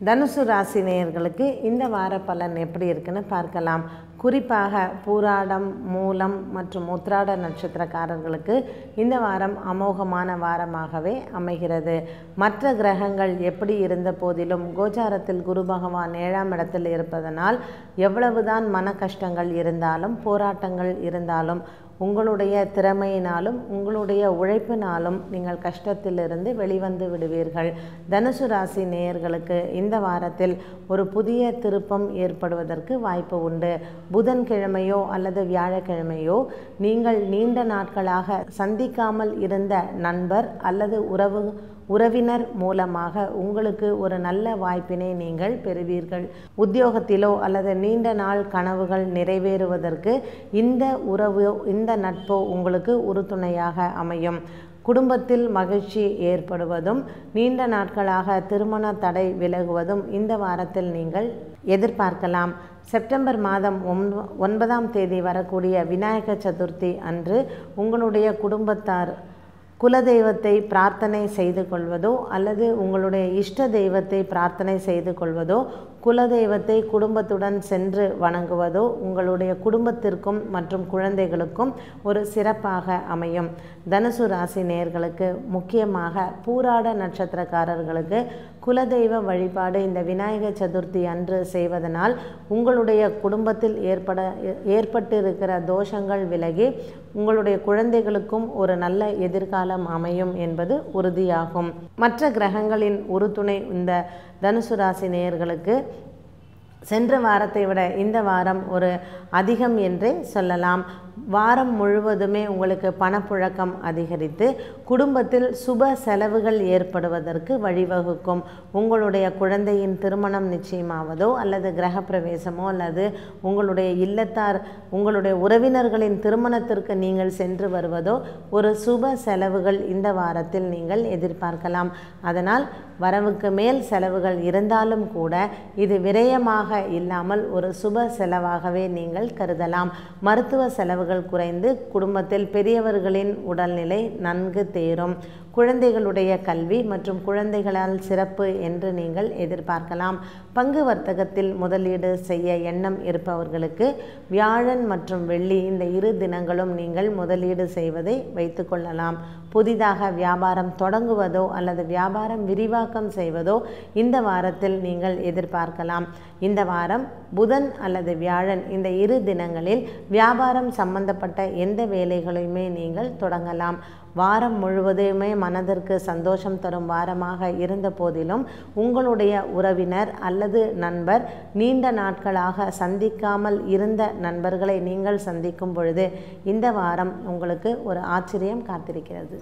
தனுசு ராசி நேயர்களுக்கு இந்த வார பலன் எப்படி இருக்குன்னு பார்க்கலாம். குறிப்பாக பூராடம், மூலம் மற்றும் உத்திராட நட்சத்திரக்காரர்களுக்கு இந்த வாரம் அமோகமான வாரமாகவே அமைகிறது. மற்ற கிரகங்கள் எப்படி இருந்த போதிலும் கோச்சாரத்தில் குரு பகவான் 7ஆம் இடத்தில் இருப்பதனால் எவ்வளவுதான் மன கஷ்டங்கள் இருந்தாலும், போராட்டங்கள் இருந்தாலும், உங்களுடைய திறமையினாலும் உங்களுடைய உழைப்பினாலும் நீங்கள் கஷ்டத்திலிருந்து வெளிவந்து விடுவீர்கள். தனுசு ராசி நேயர்களுக்கு இந்த வாரத்தில் ஒரு புதிய திருப்பம் ஏற்படுவதற்கு வாய்ப்பு உண்டு. புதன்கிழமையோ அல்லது வியாழக்கிழமையோ நீங்கள் நீண்ட நாட்களாக சந்திக்காமல் இருந்த நண்பர் அல்லது உறவினர் மூலமாக உங்களுக்கு ஒரு நல்ல வாய்ப்பினை நீங்கள் பெறுவீர்கள். உத்தியோகத்திலோ அல்லது நீண்ட நாள் கனவுகள் நிறைவேறுவதற்கு இந்த நட்போ உங்களுக்கு உறுதுணையாக அமையும். குடும்பத்தில் மகிழ்ச்சி ஏற்படுவதும் நீண்ட நாட்களாக திருமண தடை விலகுவதும் இந்த வாரத்தில் நீங்கள் எதிர்பார்க்கலாம். செப்டம்பர் மாதம் 9ஆம் தேதி வரக்கூடிய விநாயகர் சதுர்த்தி அன்று உங்களுடைய குடும்பத்தார் குலதெய்வத்தை பிரார்த்தனை செய்து கொள்வதோ அல்லது உங்களுடைய இஷ்ட தெய்வத்தை பிரார்த்தனை செய்து கொள்வதோ, குலதெய்வத்தை குடும்பத்துடன் சென்று வணங்குவதோ உங்களுடைய குடும்பத்திற்கும் மற்றும் குழந்தைகளுக்கும் ஒரு சிறப்பாக அமையும். தனுசு ராசி நேயர்களுக்கு முக்கியமாக பூராட நட்சத்திரக்காரர்களுக்கு குலதெய்வ வழிபாடு இந்த விநாயகர் சதுர்த்தி அன்று செய்வதனால் உங்களுடைய குடும்பத்தில் ஏற்பட்டிருக்கிற தோஷங்கள் விலகி உங்களுடைய குழந்தைகளுக்கும் ஒரு நல்ல எதிர்காலம் அமையும் என்பது உறுதியாகும். மற்ற கிரகங்களின் உறுதுணை இந்த தனுசு ராசி நேயர்களுக்கு சென்ற வாரத்தை விட இந்த வாரம் ஒரு அதிகம் என்றே சொல்லலாம். வாரம் முழுவதுமே உங்களுக்கு பணப்புழக்கம் அதிகரித்து குடும்பத்தில் சுப செலவுகள் ஏற்படுவதற்கு வழிவகுக்கும். உங்களுடைய குழந்தையின் திருமணம் நிச்சயமாவதோ அல்லது கிரகப்பிரவேசமோ அல்லது உங்களுடைய இல்லத்தார் உங்களுடைய உறவினர்களின் திருமணத்திற்கு நீங்கள் சென்று வருவதோ ஒரு சுப செலவுகள் இந்த வாரத்தில் நீங்கள் எதிர்பார்க்கலாம். அதனால் வரவுக்கு மேல் செலவுகள் இருந்தாலும் கூட இது விரயமாக இல்லாமல் ஒரு சுப செலவாகவே நீங்கள் கருதலாம். மருத்துவ செலவுகள் குறைந்து குடும்பத்தில் பெரியவர்களின் உடல்நிலை நன்கு தேரும். குழந்தைகளுடைய கல்வி மற்றும் குழந்தைகளால் சிறப்பு என்று நீங்கள் எதிர்பார்க்கலாம். பங்கு வர்த்தகத்தில் முதலீடு செய்ய எண்ணம் இருப்பவர்களுக்கு வியாழன் மற்றும் வெள்ளி இந்த இரு தினங்களும் நீங்கள் முதலீடு செய்வதை வைத்து கொள்ளலாம். புதிதாக வியாபாரம் தொடங்குவதோ அல்லது வியாபாரம் விரிவாக்கம் செய்வதோ இந்த வாரத்தில் நீங்கள் எதிர்பார்க்கலாம். இந்த வாரம் புதன் அல்லது வியாழன் இந்த இரு தினங்களில் வியாபாரம் சம்பந்தப்பட்ட எந்த வேலைகளையுமே நீங்கள் தொடங்கலாம். வாரம் முழுவதுமே மனதிற்கு சந்தோஷம் தரும் வாரமாக இருந்த போதிலும் உங்களுடைய உறவினர் அல்லது நண்பர் நீண்ட நாட்களாக சந்திக்காமல் இருந்த நண்பர்களை நீங்கள் சந்திக்கும் பொழுது இந்த வாரம் உங்களுக்கு ஒரு ஆச்சரியம் காத்திருக்கிறது.